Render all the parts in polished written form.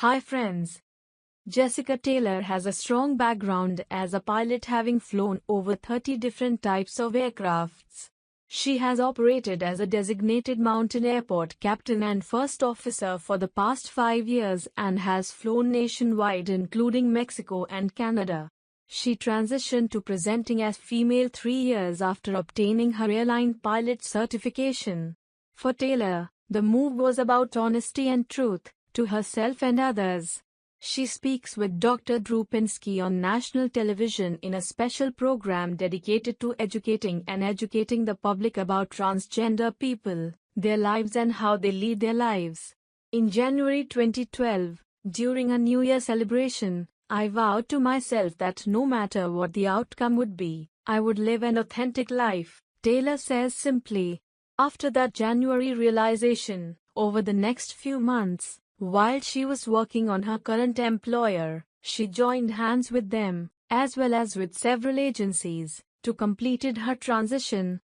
Hi friends. Jessica Taylor has a strong background as a pilot, having flown over 30 different types of aircrafts. She has operated as a designated mountain airport captain and first officer for the past 5 years and has flown nationwide including Mexico and Canada. She transitioned to presenting as female 3 years after obtaining her airline pilot certification. For Taylor, the move was about honesty and truth to herself and others. She speaks with Dr. Drew Pinsky on national television in a special program dedicated to educating the public about transgender people, their lives and how they lead their lives. In January 2012, during a New Year celebration, I vowed to myself that no matter what the outcome would be, I would live an authentic life, Taylor says simply. After that January realization, over the next few months, while she was working on her current employer, she joined hands with them, as well as with several agencies, to completed her transition.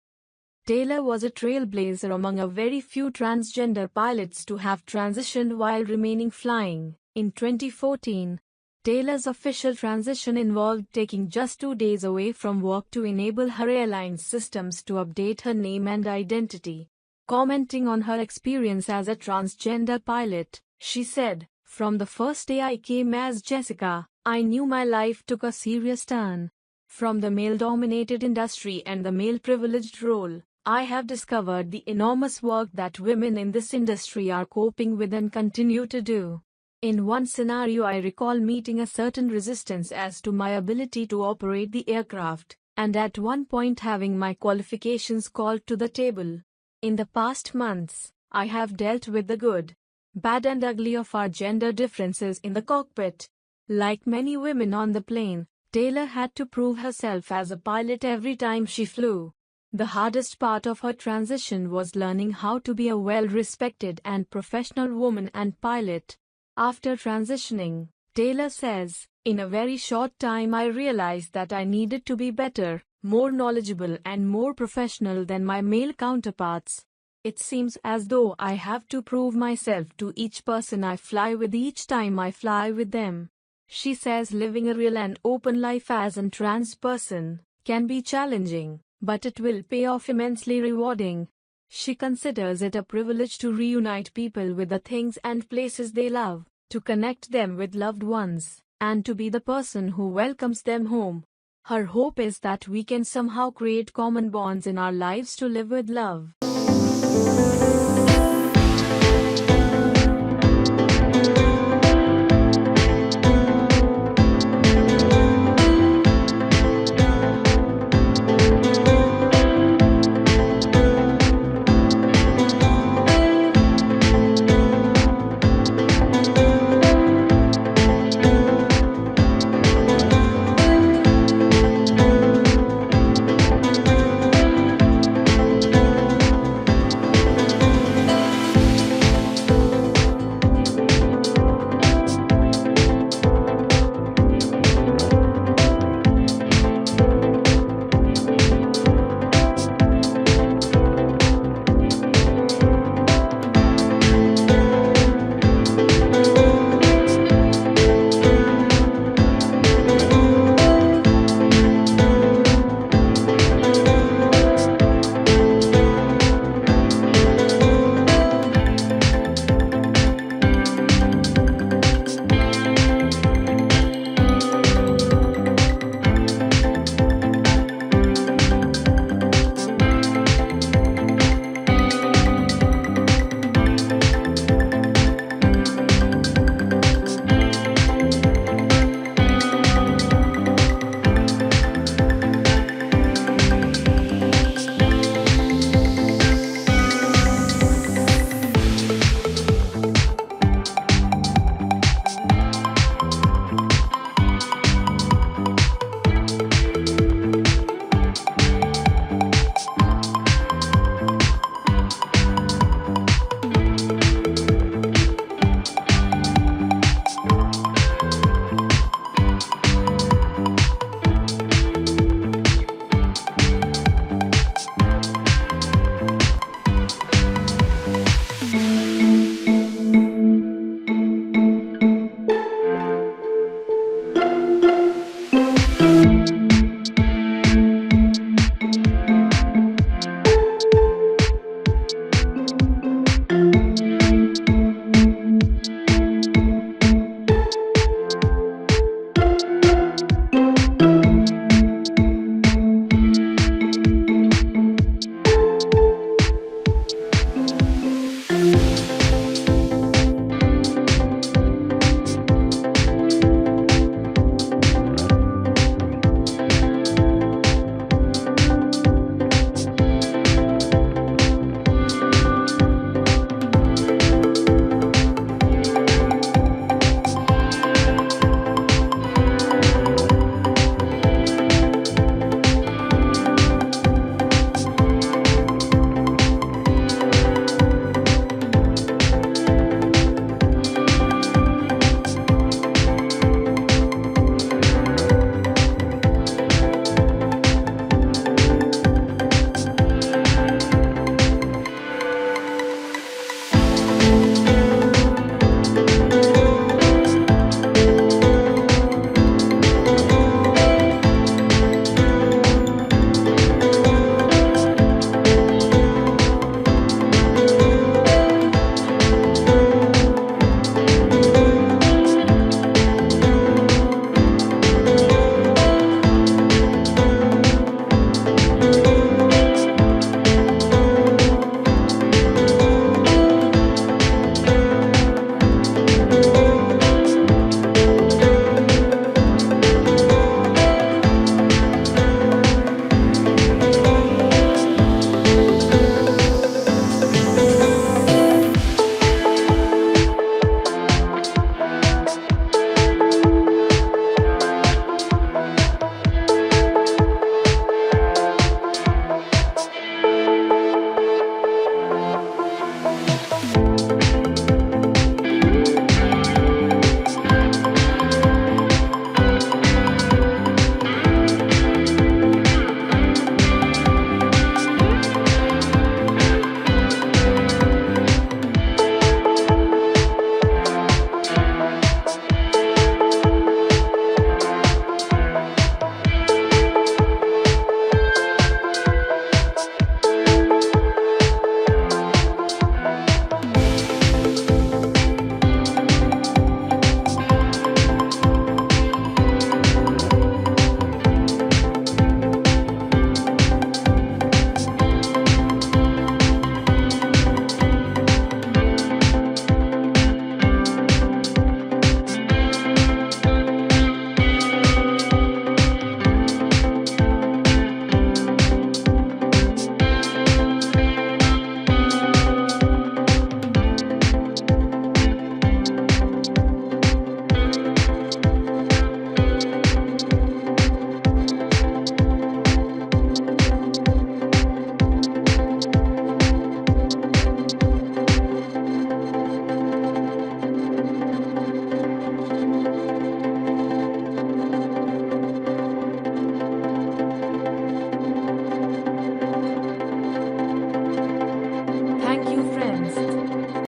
Taylor was a trailblazer among a very few transgender pilots to have transitioned while remaining flying. In 2014, Taylor's official transition involved taking just 2 days away from work to enable her airline's systems to update her name and identity. Commenting on her experience as a transgender pilot, she said, "From the first day I came as Jessica, I knew my life took a serious turn. From the male-dominated industry and the male-privileged role, I have discovered the enormous work that women in this industry are coping with and continue to do. In one scenario I recall meeting a certain resistance as to my ability to operate the aircraft, and at one point having my qualifications called to the table. In the past months, I have dealt with the good, bad and ugly of our gender differences in the cockpit. Like many women on the plane, Taylor had to prove herself as a pilot every time she flew. The hardest part of her transition was learning how to be a well-respected and professional woman and pilot." After transitioning, Taylor says, "In a very short time I realized that I needed to be better, more knowledgeable and more professional than my male counterparts. It seems as though I have to prove myself to each person I fly with each time I fly with them." She says living a real and open life as a trans person can be challenging, but it will pay off immensely rewarding. She considers it a privilege to reunite people with the things and places they love, to connect them with loved ones, and to be the person who welcomes them home. Her hope is that we can somehow create common bonds in our lives to live with love.